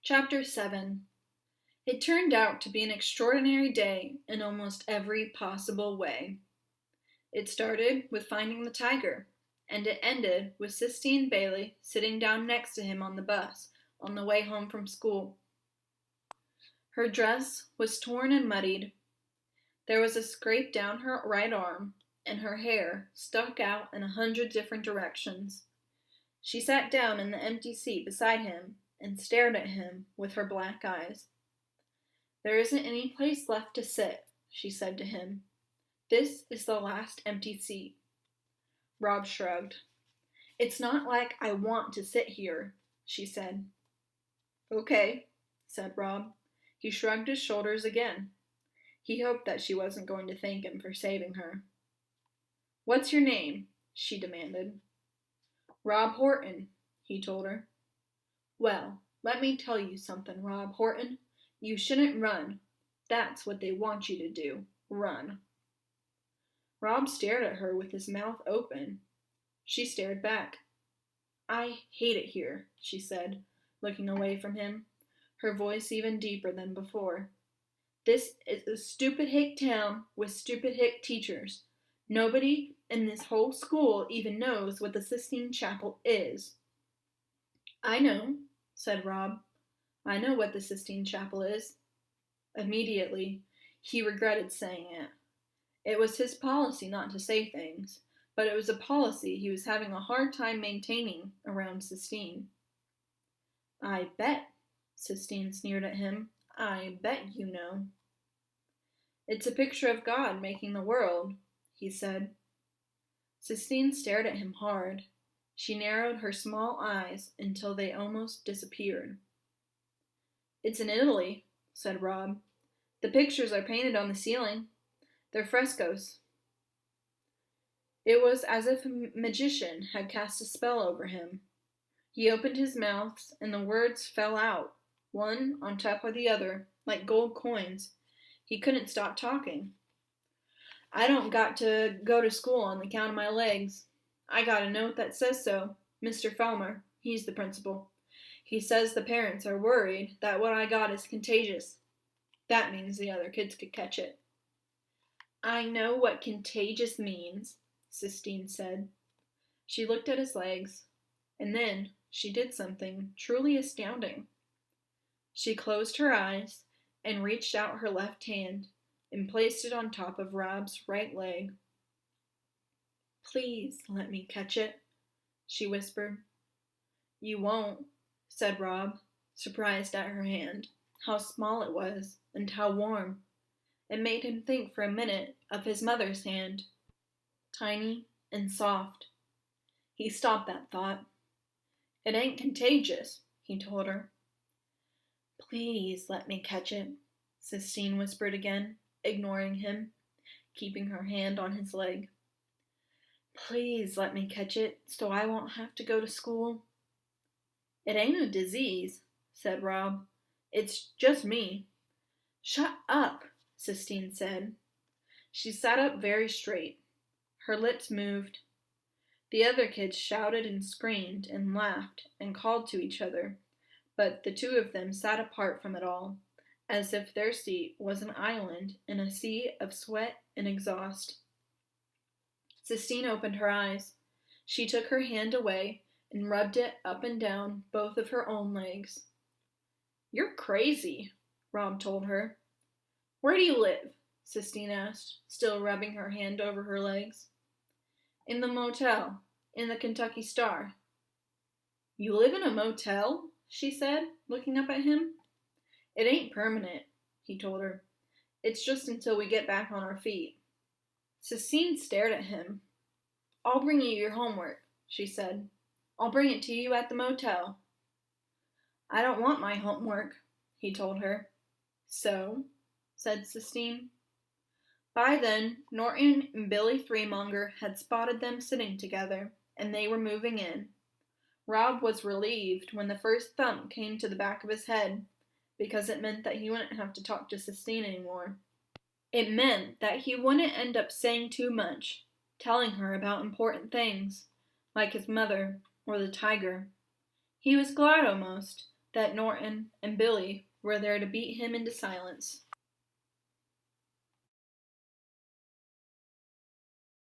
Chapter 7. It turned out to be an extraordinary day in almost every possible way. It started with finding the tiger, and it ended with Sistine Bailey sitting down next to him on the bus on the way home from school. Her dress was torn and muddied. There was a scrape down her right arm, and her hair stuck out in 100 different directions. She sat down in the empty seat beside him and stared at him with her black eyes. "There isn't any place left to sit," she said to him. "This is the last empty seat." Rob shrugged. "It's not like I want to sit here," she said. "Okay," said Rob. He shrugged his shoulders again. He hoped that she wasn't going to thank him for saving her. "What's your name?" she demanded. "Rob Horton," he told her. "Well, let me tell you something, Rob Horton. You shouldn't run. That's what they want you to do. Run." Rob stared at her with his mouth open. She stared back. "I hate it here," she said, looking away from him, her voice even deeper than before. "This is a stupid hick town with stupid hick teachers. Nobody in this whole school even knows what the Sistine Chapel is." "I know," said Rob. "I know what the Sistine Chapel is." Immediately, he regretted saying it. It was his policy not to say things, but it was a policy he was having a hard time maintaining around Sistine. "I bet," Sistine sneered at him. "I bet you know." "It's a picture of God making the world," he said. Sistine stared at him hard. She narrowed her small eyes until they almost disappeared. "It's in Italy," said Rob. "The pictures are painted on the ceiling. They're frescoes." It was as if a magician had cast a spell over him. He opened his mouth, and the words fell out, one on top of the other, like gold coins. He couldn't stop talking. "I don't got to go to school on the count of my legs. I got a note that says so. Mr. Felmer, he's the principal. He says the parents are worried that what I got is contagious. That means the other kids could catch it." "I know what contagious means," Sistine said. She looked at his legs, and then she did something truly astounding. She closed her eyes and reached out her left hand and placed it on top of Rob's right leg. "Please let me catch it," she whispered. "You won't," said Rob, surprised at her hand, how small it was and how warm. It made him think for a minute of his mother's hand, tiny and soft. He stopped that thought. "It ain't contagious," he told her. "Please let me catch it," Sistine whispered again, ignoring him, keeping her hand on his leg. "Please let me catch it so I won't have to go to school." "It ain't a disease," said Rob. "It's just me." "Shut up," Sistine said. She sat up very straight. Her lips moved. The other kids shouted and screamed and laughed and called to each other, but the two of them sat apart from it all, as if their seat was an island in a sea of sweat and exhaust. Sistine opened her eyes. She took her hand away and rubbed it up and down both of her own legs. "You're crazy," Rob told her. "Where do you live?" Sistine asked, still rubbing her hand over her legs. "In the motel, in the Kentucky Star." "You live in a motel?" she said, looking up at him. "It ain't permanent," he told her. "It's just until we get back on our feet." Sistine stared at him. "I'll bring you your homework," she said. "I'll bring it to you at the motel." "I don't want my homework," he told her. "So?" said Sistine. By then, Norton and Billy Threemonger had spotted them sitting together, and they were moving in. Rob was relieved when the first thump came to the back of his head, because it meant that he wouldn't have to talk to Sistine anymore. It meant that he wouldn't end up saying too much, telling her about important things, like his mother or the tiger. He was glad almost, that Norton and Billy were there to beat him into silence.